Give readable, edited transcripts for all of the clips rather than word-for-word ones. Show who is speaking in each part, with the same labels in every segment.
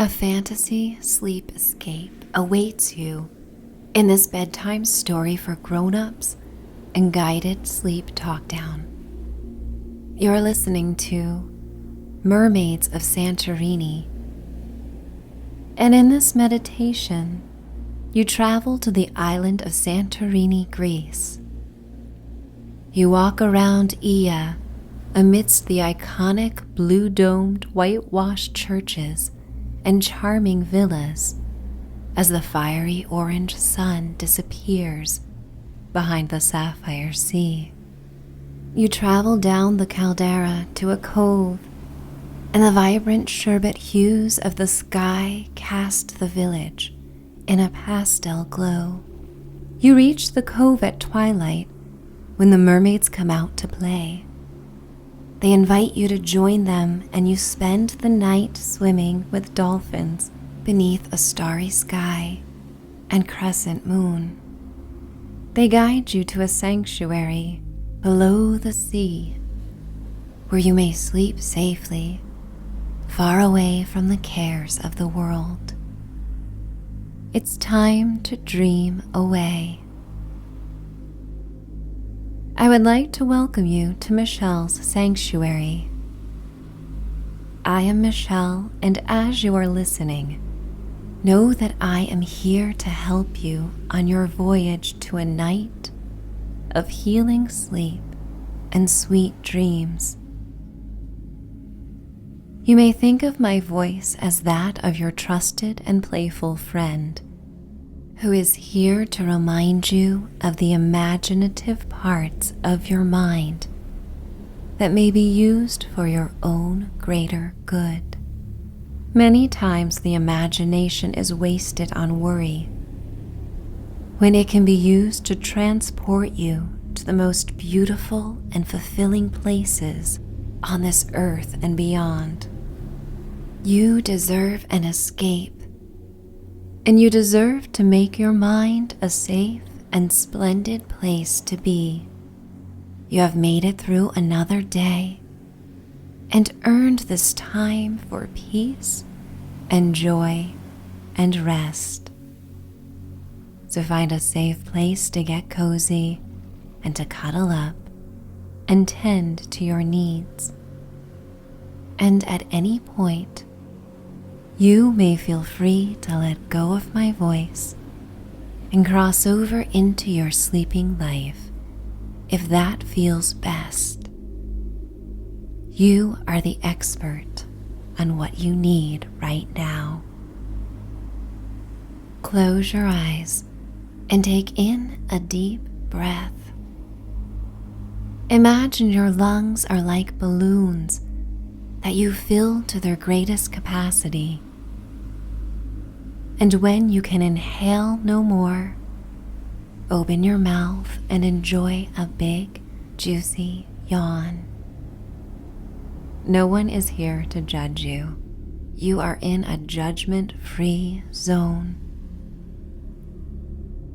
Speaker 1: A fantasy sleep escape awaits you in this bedtime story for grown-ups and guided sleep talk down. You're listening to Mermaids of Santorini. And in this meditation, you travel to the island of Santorini, Greece. You walk around Ia amidst the iconic blue-domed, whitewashed churches and charming villas as the fiery orange sun disappears behind the sapphire sea. You travel down the caldera to a cove, and the vibrant sherbet hues of the sky cast the village in a pastel glow. You reach the cove at twilight when the mermaids come out to play. They invite you to join them, and you spend the night swimming with dolphins beneath a starry sky and crescent moon. They guide you to a sanctuary below the sea, where you may sleep safely, far away from the cares of the world. It's time to dream away. I would like to welcome you to Michelle's Sanctuary. I am Michelle, and as you are listening, know that I am here to help you on your voyage to a night of healing sleep and sweet dreams. You may think of my voice as that of your trusted and playful friend, who is here to remind you of the imaginative parts of your mind that may be used for your own greater good. Many times the imagination is wasted on worry, when it can be used to transport you to the most beautiful and fulfilling places on this earth and beyond. You deserve an escape, and you deserve to make your mind a safe and splendid place to be. You have made it through another day and earned this time for peace and joy and rest. So find a safe place to get cozy and to cuddle up and tend to your needs. And at any point, you may feel free to let go of my voice and cross over into your sleeping life if that feels best. You are the expert on what you need right now. Close your eyes and take in a deep breath. Imagine your lungs are like balloons that you fill to their greatest capacity. And when you can inhale no more, open your mouth and enjoy a big, juicy yawn. No one is here to judge you. You are in a judgment-free zone.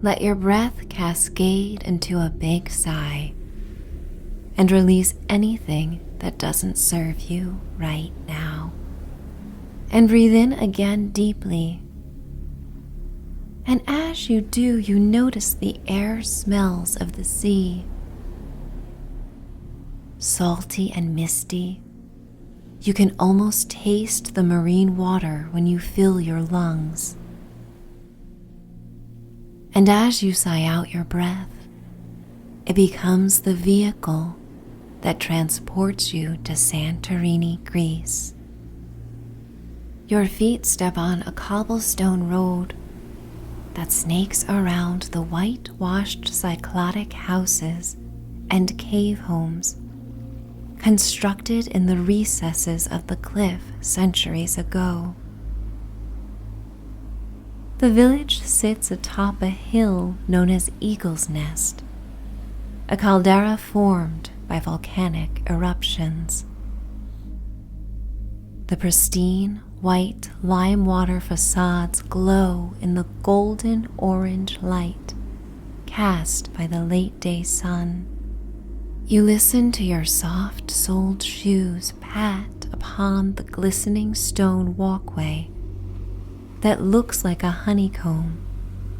Speaker 1: Let your breath cascade into a big sigh and release anything that doesn't serve you right now. And breathe in again deeply. And as you do, you notice the air smells of the sea. Salty and misty. You can almost taste the marine water when you fill your lungs. And as you sigh out your breath, it becomes the vehicle that transports you to Santorini, Greece. Your feet step on a cobblestone road that snakes around the whitewashed cyclotic houses and cave homes constructed in the recesses of the cliff centuries ago. The village sits atop a hill known as Eagle's Nest, a caldera formed by volcanic eruptions. The pristine white lime water facades glow in the golden orange light cast by the late day sun. You listen to your soft-soled shoes pat upon the glistening stone walkway that looks like a honeycomb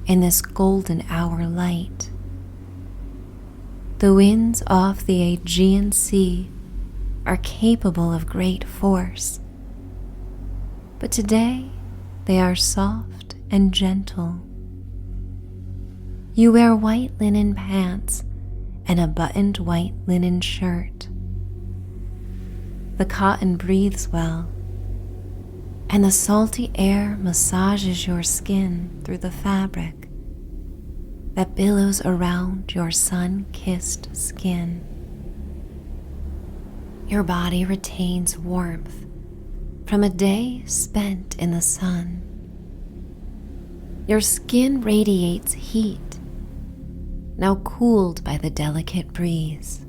Speaker 1: in this golden hour light. The winds off the Aegean Sea are capable of great force, but today they are soft and gentle. You wear white linen pants and a buttoned white linen shirt. The cotton breathes well, and the salty air massages your skin through the fabric that billows around your sun-kissed skin. Your body retains warmth from a day spent in the sun. Your skin radiates heat, now cooled by the delicate breeze.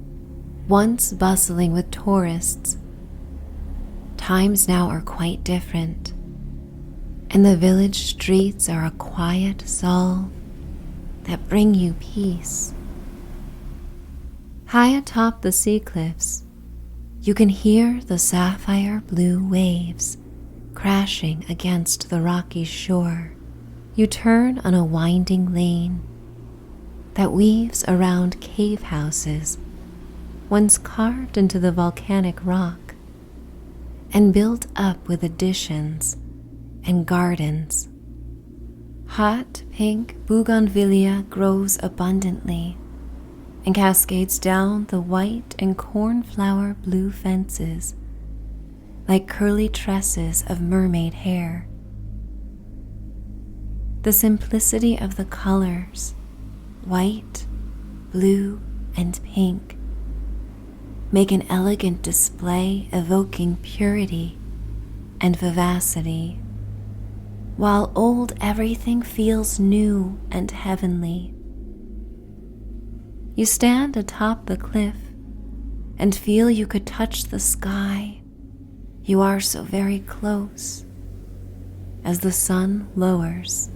Speaker 1: Once bustling with tourists, times now are quite different, and the village streets are a quiet soul that bring you peace. High atop the sea cliffs, you can hear the sapphire blue waves crashing against the rocky shore. You turn on a winding lane that weaves around cave houses once carved into the volcanic rock and built up with additions and gardens. Hot pink bougainvillea grows abundantly and cascades down the white and cornflower blue fences like curly tresses of mermaid hair. The simplicity of the colors, white, blue, and pink, make an elegant display evoking purity and vivacity, while old everything feels new and heavenly. You stand atop the cliff and feel you could touch the sky. You are so very close as the sun lowers.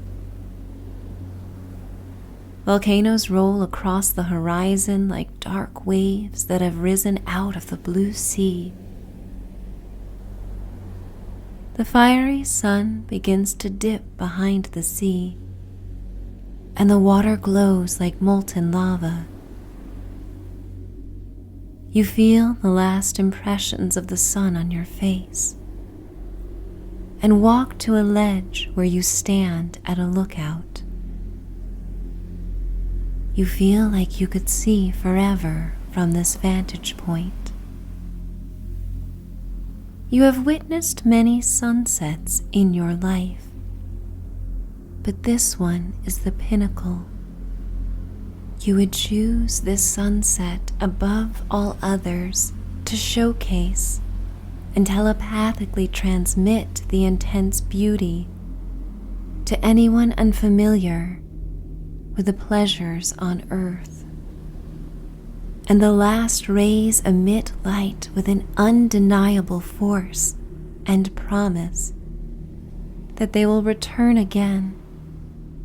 Speaker 1: Volcanoes roll across the horizon like dark waves that have risen out of the blue sea. The fiery sun begins to dip behind the sea, and the water glows like molten lava. You feel the last impressions of the sun on your face, and walk to a ledge where you stand at a lookout. You feel like you could see forever from this vantage point. You have witnessed many sunsets in your life, but this one is the pinnacle. You would choose this sunset above all others to showcase and telepathically transmit the intense beauty to anyone unfamiliar with the pleasures on earth. And the last rays emit light with an undeniable force and promise that they will return again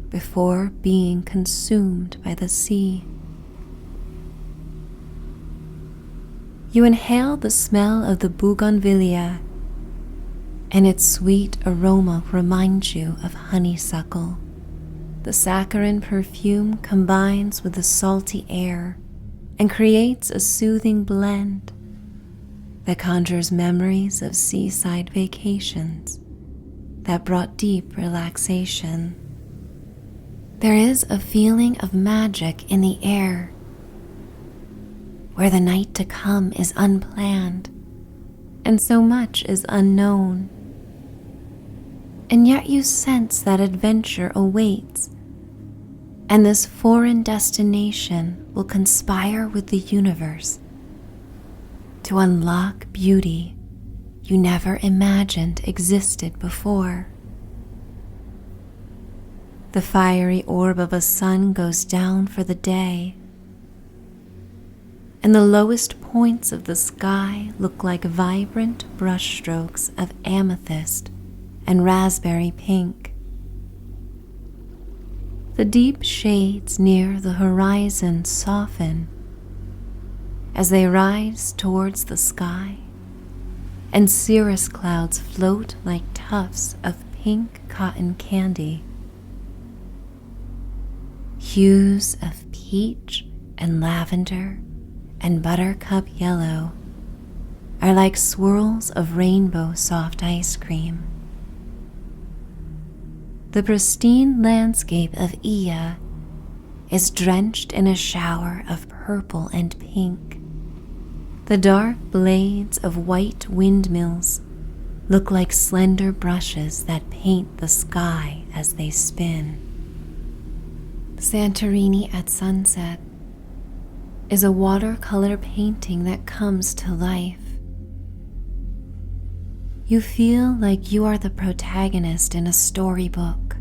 Speaker 1: before being consumed by the sea. You inhale the smell of the bougainvillea, and its sweet aroma reminds you of honeysuckle. The saccharine perfume combines with the salty air and creates a soothing blend that conjures memories of seaside vacations that brought deep relaxation. There is a feeling of magic in the air, where the night to come is unplanned and so much is unknown. And yet you sense that adventure awaits, and this foreign destination will conspire with the universe to unlock beauty you never imagined existed before. The fiery orb of a sun goes down for the day, and the lowest points of the sky look like vibrant brushstrokes of amethyst and raspberry pink. The deep shades near the horizon soften as they rise towards the sky, and cirrus clouds float like tufts of pink cotton candy. Hues of peach and lavender and buttercup yellow are like swirls of rainbow soft ice cream. The pristine landscape of Iya is drenched in a shower of purple and pink. The dark blades of white windmills look like slender brushes that paint the sky as they spin. Santorini at sunset is a watercolor painting that comes to life. You feel like you are the protagonist in a storybook.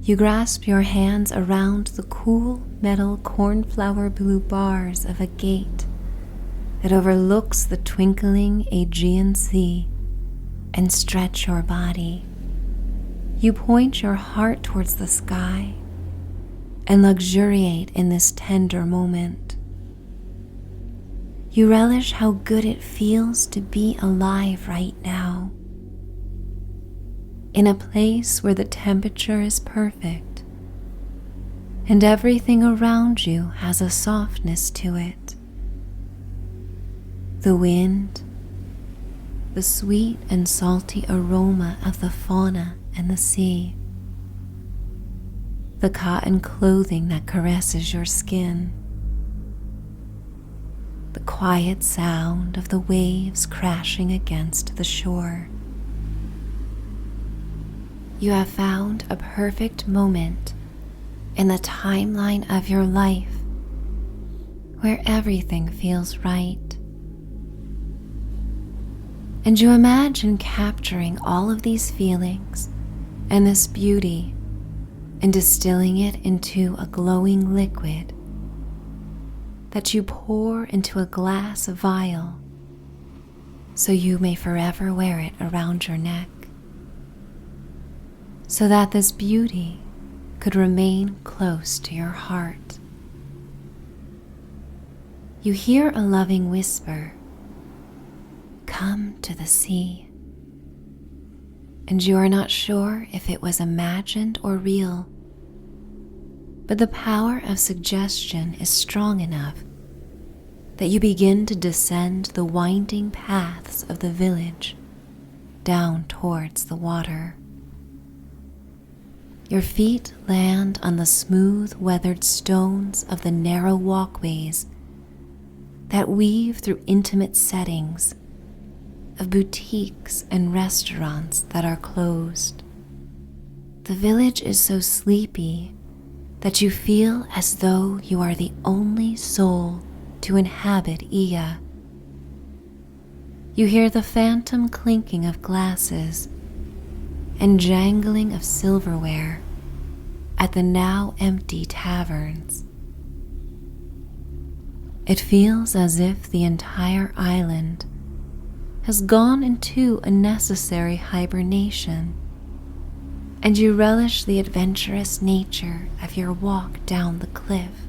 Speaker 1: You grasp your hands around the cool metal cornflower blue bars of a gate that overlooks the twinkling Aegean Sea and stretch your body. You point your heart towards the sky and luxuriate in this tender moment. You relish how good it feels to be alive right now, in a place where the temperature is perfect and everything around you has a softness to it. The wind, the sweet and salty aroma of the fauna and the sea, the cotton clothing that caresses your skin, the quiet sound of the waves crashing against the shore. You have found a perfect moment in the timeline of your life where everything feels right. And you imagine capturing all of these feelings and this beauty and distilling it into a glowing liquid that you pour into a glass vial so you may forever wear it around your neck, so that this beauty could remain close to your heart. You hear a loving whisper, "Come to the sea," and you are not sure if it was imagined or real, but the power of suggestion is strong enough that you begin to descend the winding paths of the village down towards the water. Your feet land on the smooth, weathered stones of the narrow walkways that weave through intimate settings of boutiques and restaurants that are closed. The village is so sleepy that you feel as though you are the only soul to inhabit Iya. You hear the phantom clinking of glasses and jangling of silverware at the now empty taverns. It feels as if the entire island has gone into a necessary hibernation, and you relish the adventurous nature of your walk down the cliff.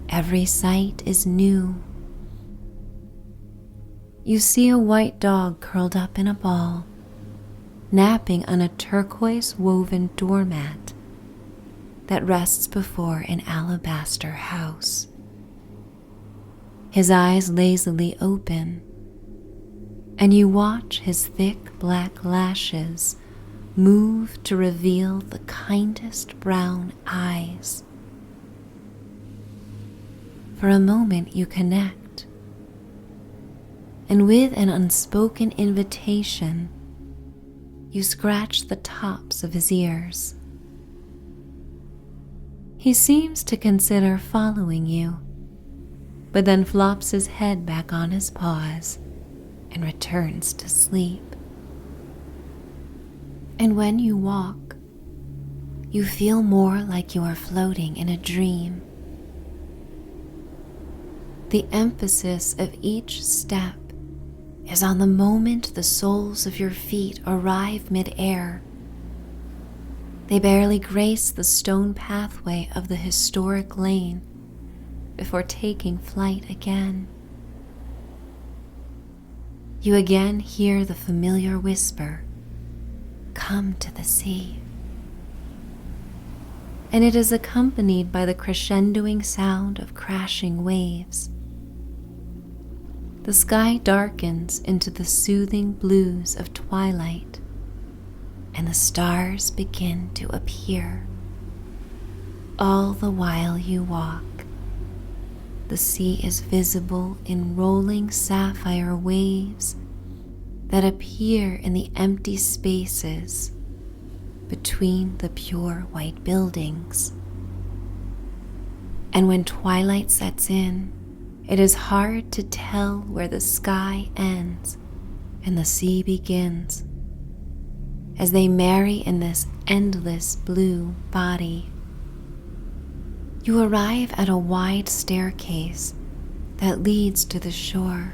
Speaker 1: Every sight is new. You see a white dog curled up in a ball, napping on a turquoise woven doormat that rests before an alabaster house. His eyes lazily open, and you watch his thick black lashes move to reveal the kindest brown eyes. For a moment you connect, and with an unspoken invitation, you scratch the tops of his ears. He seems to consider following you, but then flops his head back on his paws and returns to sleep. And when you walk, you feel more like you are floating in a dream. The emphasis of each step is on the moment the soles of your feet arrive mid-air. They barely grace the stone pathway of the historic lane before taking flight again. you again hear the familiar whisper, "Come to the sea." And it is accompanied by the crescendoing sound of crashing waves. The sky darkens into the soothing blues of twilight, and the stars begin to appear. All the while you walk, the sea is visible in rolling sapphire waves that appear in the empty spaces between the pure white buildings. And when twilight sets in, it is hard to tell where the sky ends and the sea begins, as they marry in this endless blue body. You arrive at a wide staircase that leads to the shore.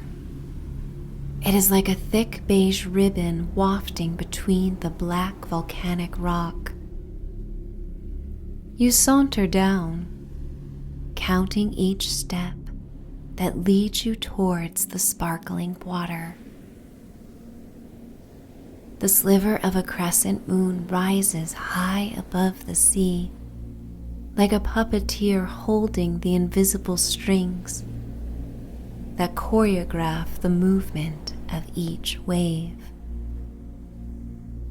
Speaker 1: It is like a thick beige ribbon wafting between the black volcanic rock. You saunter down, counting each step that leads you towards the sparkling water. The sliver of a crescent moon rises high above the sea, like a puppeteer holding the invisible strings that choreograph the movement of each wave.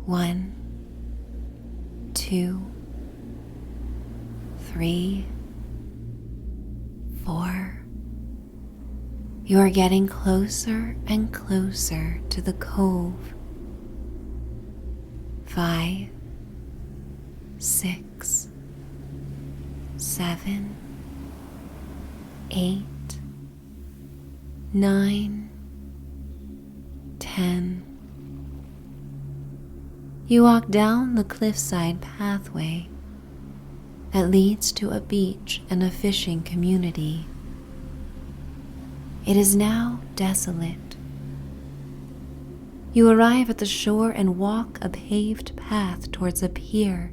Speaker 1: 1, 2, 3, 4. You are getting closer and closer to the cove. 5, 6, 7, 8, 9, 10. You walk down the cliffside pathway that leads to a beach and a fishing community. It is now desolate. You arrive at the shore and walk a paved path towards a pier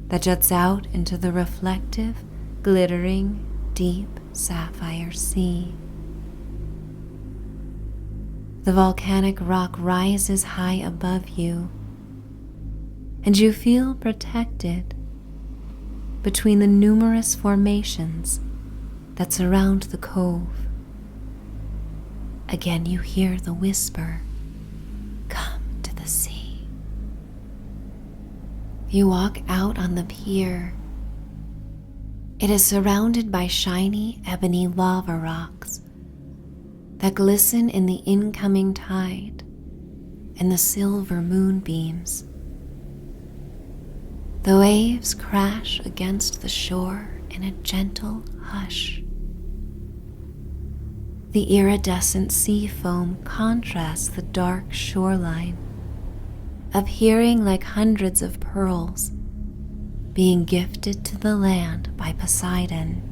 Speaker 1: that juts out into the reflective, glittering, deep sapphire sea. The volcanic rock rises high above you, and you feel protected between the numerous formations that surround the cove. Again you hear the whisper, "Come to the sea." You walk out on the pier. It is surrounded by shiny ebony lava rocks that glisten in the incoming tide and the silver moonbeams. The waves crash against the shore in a gentle hush. The iridescent sea foam contrasts the dark shoreline, appearing like hundreds of pearls being gifted to the land by Poseidon.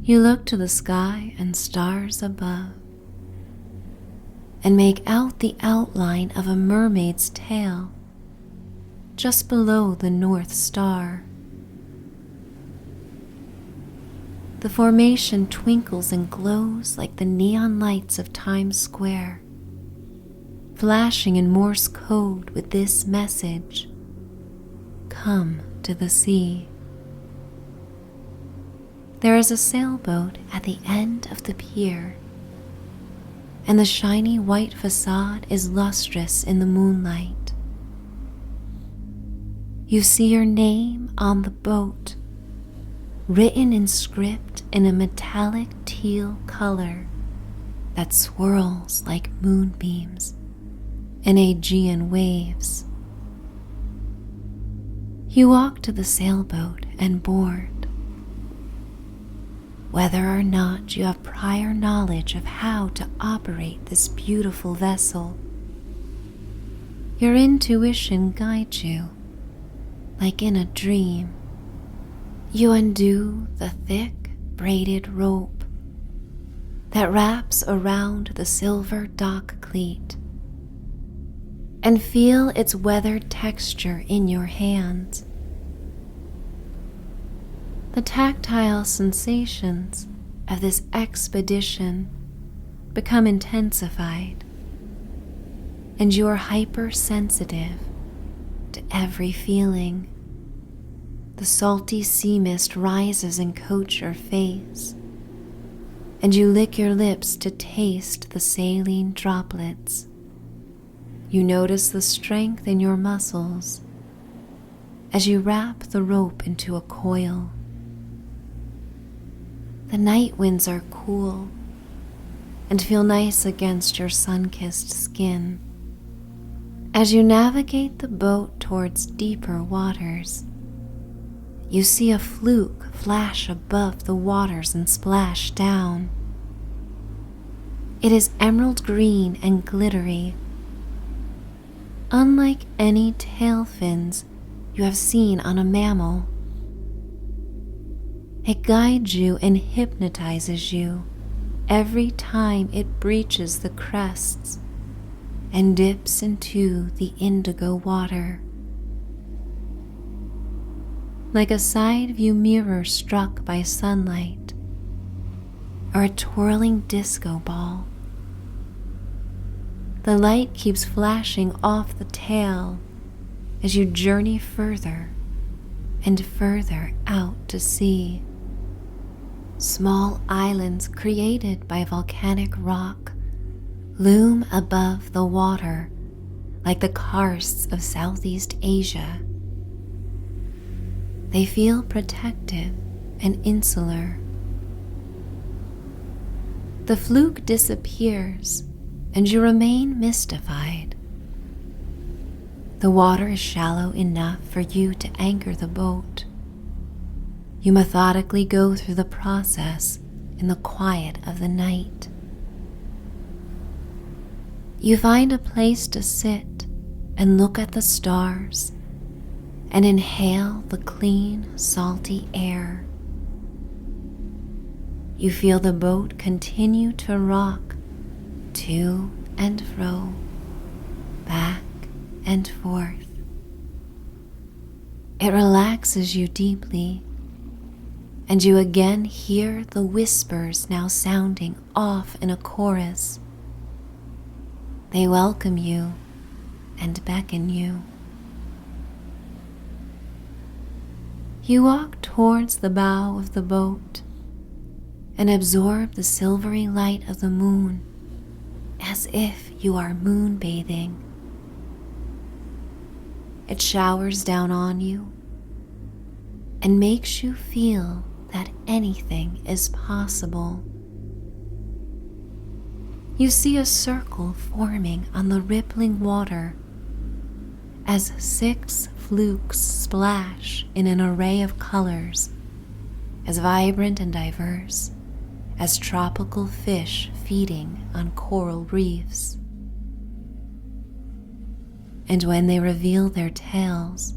Speaker 1: You look to the sky and stars above and make out the outline of a mermaid's tail just below the North Star. The formation twinkles and glows like the neon lights of Times Square, flashing in Morse code with this message, "Come to the sea." There is a sailboat at the end of the pier, and the shiny white facade is lustrous in the moonlight. You see your name on the boat, written in script in a metallic teal color that swirls like moonbeams in Aegean waves. You walk to the sailboat and board. Whether or not you have prior knowledge of how to operate this beautiful vessel, your intuition guides you like in a dream. You undo the thick braided rope that wraps around the silver dock cleat and feel its weathered texture in your hands. The tactile sensations of this expedition become intensified, and you're hypersensitive to every feeling. The salty sea mist rises and coats your face, and you lick your lips to taste the saline droplets. You notice the strength in your muscles as you wrap the rope into a coil. The night winds are cool and feel nice against your sun-kissed skin. As you navigate the boat towards deeper waters, you see a fluke flash above the waters and splash down. It is emerald green and glittery, unlike any tail fins you have seen on a mammal. It guides you and hypnotizes you every time it breaches the crests and dips into the indigo water. Like a side view mirror struck by sunlight or a twirling disco ball, the light keeps flashing off the tail as you journey further and further out to sea. Small islands created by volcanic rock loom above the water like the karsts of Southeast Asia. They feel protective and insular. The fluke disappears and you remain mystified. The water is shallow enough for you to anchor the boat. You methodically go through the process in the quiet of the night. You find a place to sit and look at the stars and inhale the clean, salty air. You feel the boat continue to rock to and fro, back and forth. It relaxes you deeply, and you again hear the whispers now sounding off in a chorus. They welcome you and beckon you. You walk towards the bow of the boat and absorb the silvery light of the moon as if you are moonbathing. It showers down on you and makes you feel that anything is possible. You see a circle forming on the rippling water as 6 flukes splash in an array of colors as vibrant and diverse as tropical fish feeding on coral reefs. And when they reveal their tails,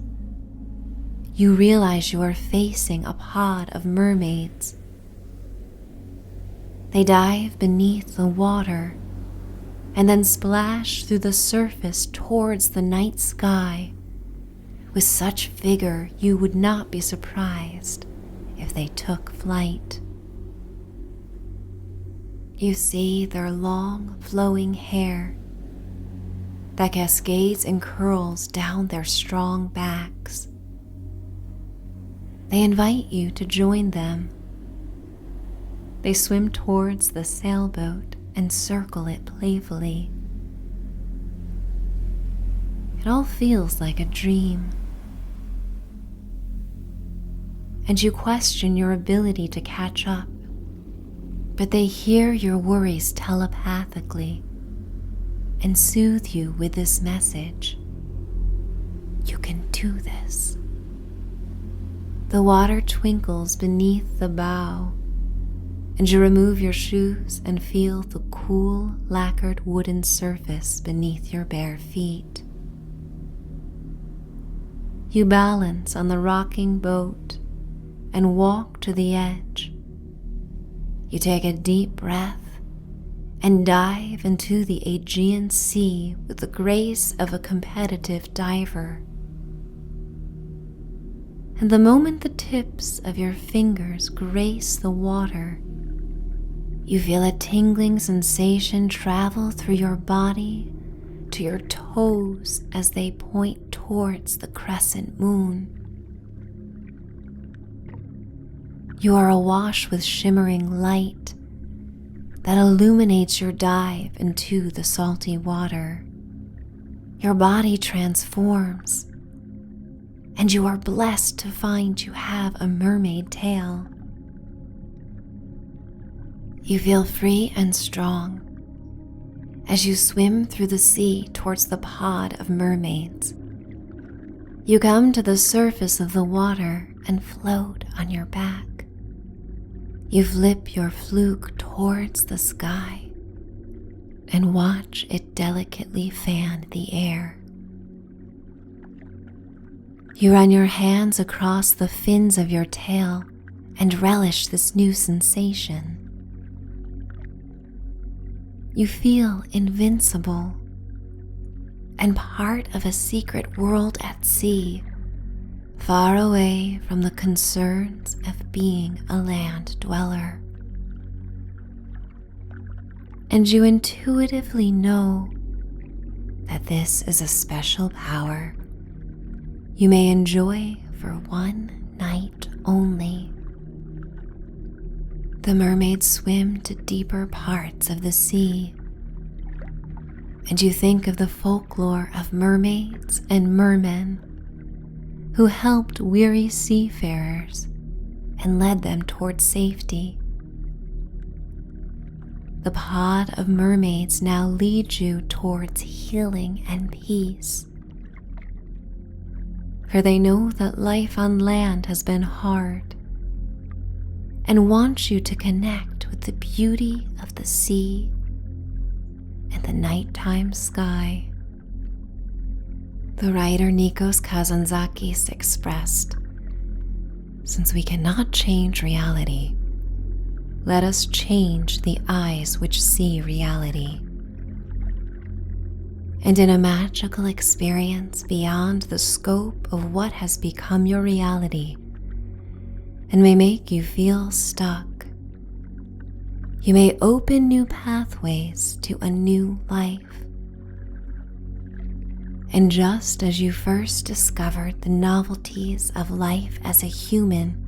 Speaker 1: you realize you are facing a pod of mermaids. They dive beneath the water and then splash through the surface towards the night sky with such vigor you would not be surprised if they took flight. You see their long, flowing hair that cascades and curls down their strong backs. They invite you to join them. They swim towards the sailboat and circle it playfully. It all feels like a dream. And you question your ability to catch up, but they hear your worries telepathically and soothe you with this message. You can do this. The water twinkles beneath the bow, and you remove your shoes and feel the cool, lacquered wooden surface beneath your bare feet. You balance on the rocking boat and walk to the edge. You take a deep breath and dive into the Aegean Sea with the grace of a competitive diver. And the moment the tips of your fingers grace the water, You feel a tingling sensation travel through your body to your toes as they point towards the crescent moon. You are awash with shimmering light that illuminates your dive into the salty water. Your body transforms, and you are blessed to find you have a mermaid tail. You feel free and strong as you swim through the sea towards the pod of mermaids. You come to the surface of the water and float on your back. You flip your fluke towards the sky and watch it delicately fan the air. You run your hands across the fins of your tail and relish this new sensation. You feel invincible and part of a secret world at sea, far away from the concerns of being a land dweller. And you intuitively know that this is a special power you may enjoy for one night only. The mermaids swim to deeper parts of the sea, and you think of the folklore of mermaids and mermen who helped weary seafarers and led them toward safety. The pod of mermaids now leads you towards healing and peace, for they know that life on land has been hard and want you to connect with the beauty of the sea and the nighttime sky. The writer Nikos Kazantzakis expressed, "Since we cannot change reality, let us change the eyes which see reality." And in a magical experience beyond the scope of what has become your reality and may make you feel stuck, you may open new pathways to a new life. And just as you first discovered the novelties of life as a human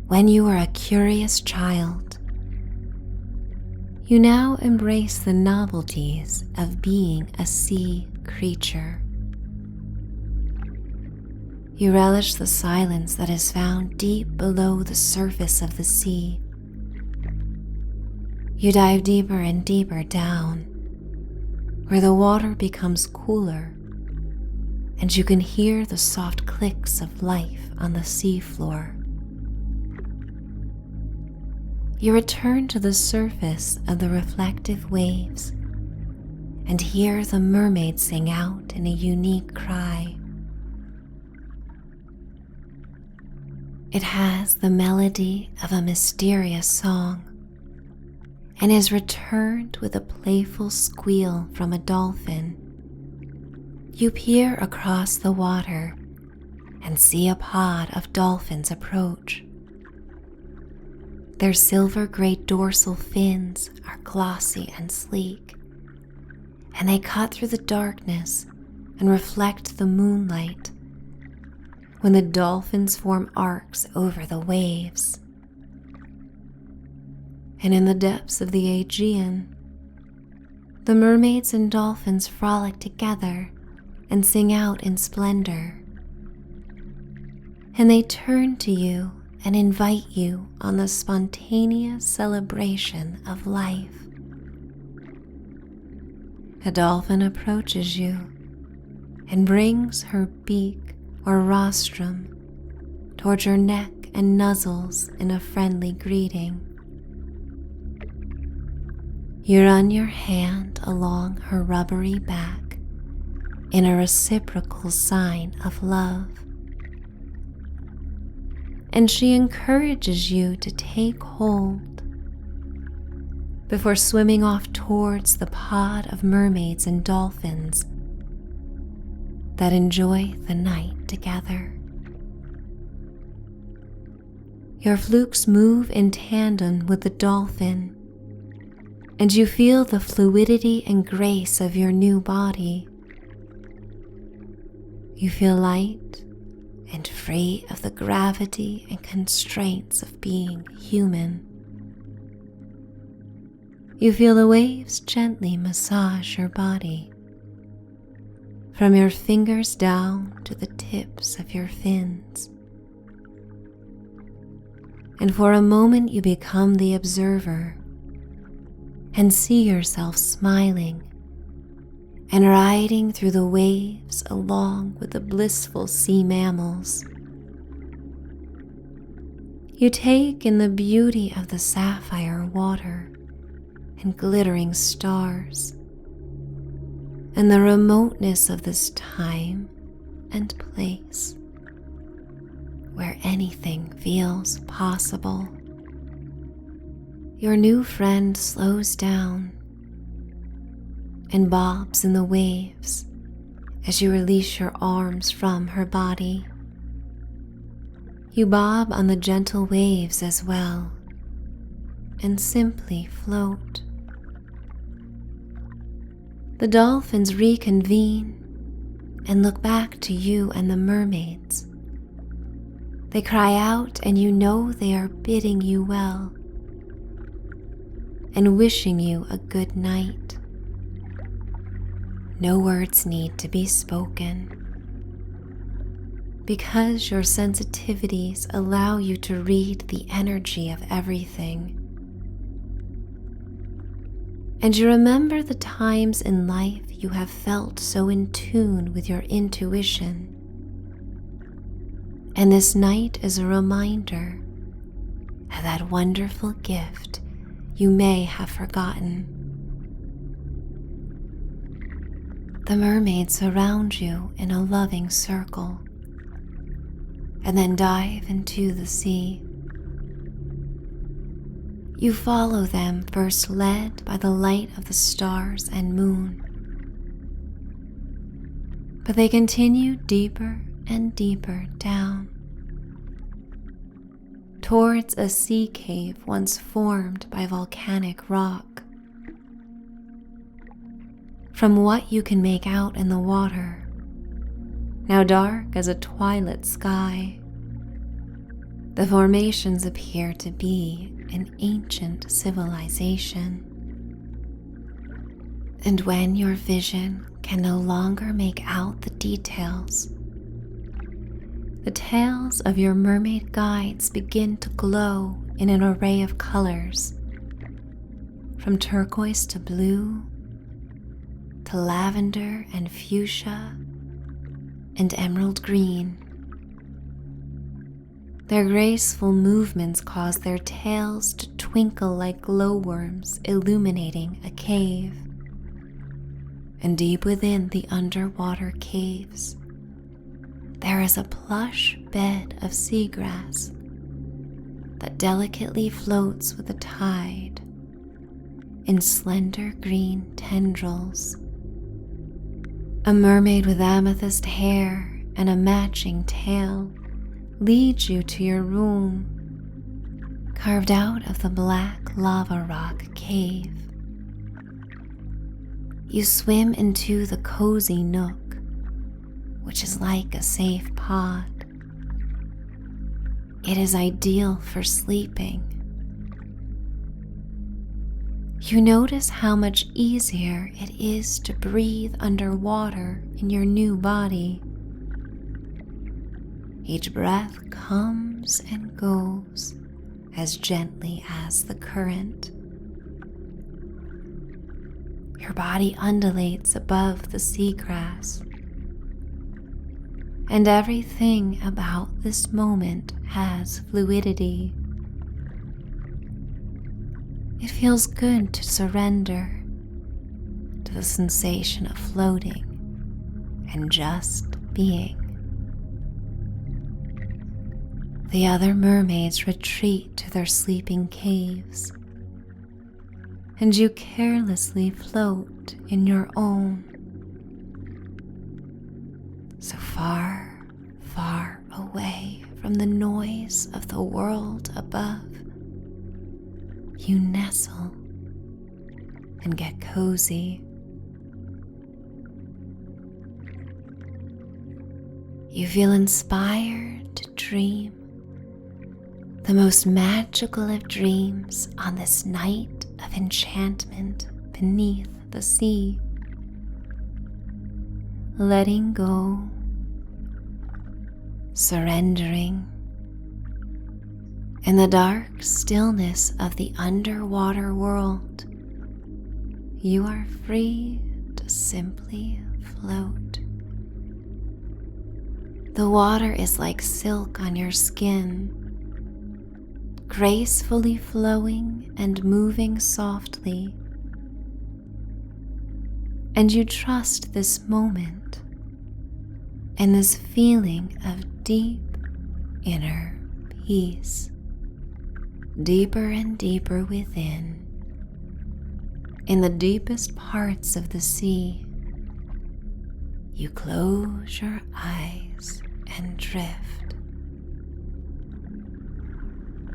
Speaker 1: when you were a curious child, you now embrace the novelties of being a sea creature. You relish the silence that is found deep below the surface of the sea. You dive deeper and deeper down, where the water becomes cooler, and you can hear the soft clicks of life on the seafloor. You return to the surface of the reflective waves and hear the mermaids sing out in a unique cry. It has the melody of a mysterious song and is returned with a playful squeal from a dolphin. You peer across the water and see a pod of dolphins approach. Their silver-gray dorsal fins are glossy and sleek, and they cut through the darkness and reflect the moonlight when the dolphins form arcs over the waves. And in the depths of the Aegean, the mermaids and dolphins frolic together and sing out in splendor. And they turn to you and invite you on the spontaneous celebration of life. A dolphin approaches you and brings her beak or rostrum towards your neck and nuzzles in a friendly greeting. You run your hand along her rubbery back in a reciprocal sign of love, and she encourages you to take hold before swimming off towards the pod of mermaids and dolphins that enjoy the night together. Your flukes move in tandem with the dolphin and you feel the fluidity and grace of your new body. You feel light and free of the gravity and constraints of being human. You feel the waves gently massage your body, from your fingers down to the tips of your fins. And for a moment you become the observer and see yourself smiling and riding through the waves along with the blissful sea mammals. You take in the beauty of the sapphire water and glittering stars, and the remoteness of this time and place where anything feels possible. Your new friend slows down and bobs in the waves as you release your arms from her body. You bob on the gentle waves as well and simply float. The dolphins reconvene and look back to you and the mermaids. They cry out, and you know they are bidding you well and wishing you a good night. No words need to be spoken, because your sensitivities allow you to read the energy of everything. And you remember the times in life you have felt so in tune with your intuition. And this night is a reminder of that wonderful gift you may have forgotten. The mermaids surround you in a loving circle and then dive into the sea. You follow them, first led by the light of the stars and moon. But they continue deeper and deeper down, towards a sea cave once formed by volcanic rock. From what you can make out in the water, now dark as a twilight sky, the formations appear to be an ancient civilization. And when your vision can no longer make out the details, the tails of your mermaid guides begin to glow in an array of colors, from turquoise to blue, to lavender and fuchsia and emerald green. Their graceful movements cause their tails to twinkle like glowworms illuminating a cave. And deep within the underwater caves, there is a plush bed of seagrass that delicately floats with the tide in slender green tendrils. A mermaid with amethyst hair and a matching tail leads you to your room, carved out of the black lava rock cave. You swim into the cozy nook, which is like a safe pod. It is ideal for sleeping. You notice how much easier it is to breathe underwater in your new body. Each breath comes and goes as gently as the current. Your body undulates above the seagrass, and everything about this moment has fluidity. It feels good to surrender to the sensation of floating and just being. The other mermaids retreat to their sleeping caves, and you carelessly float in your own. So far, far away from the noise of the world above, you nestle and get cozy. You feel inspired to dream the most magical of dreams on this night of enchantment beneath the sea. Letting go, surrendering. In the dark stillness of the underwater world, you are free to simply float. The water is like silk on your skin, gracefully flowing and moving softly. And you trust this moment and this feeling of deep inner peace. Deeper and deeper within, in the deepest parts of the sea, you close your eyes and drift.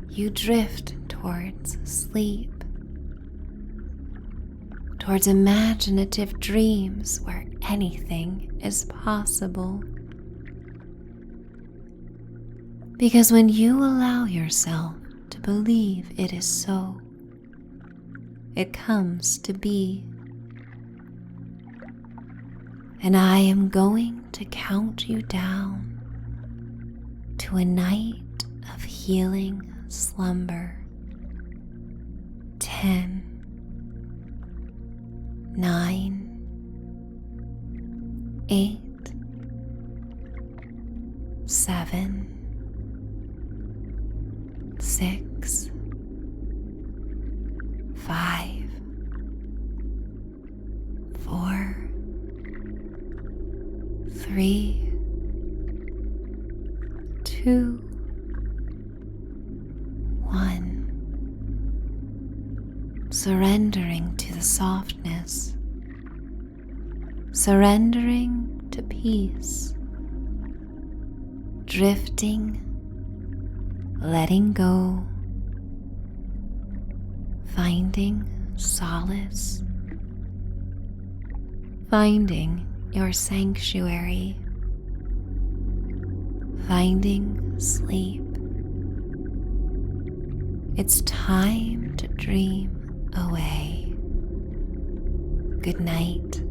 Speaker 1: You drift towards sleep, towards imaginative dreams where anything is possible. Because when you allow yourself to believe it is so, it comes to be. And I am going to count you down to a night of healing slumber. 10, 9, 8, 7, 6, 5, 4, 3, 2, 1. Surrendering to the softness, surrendering to peace, drifting, letting go, finding solace, finding your sanctuary, finding sleep. It's time to dream away. Good night.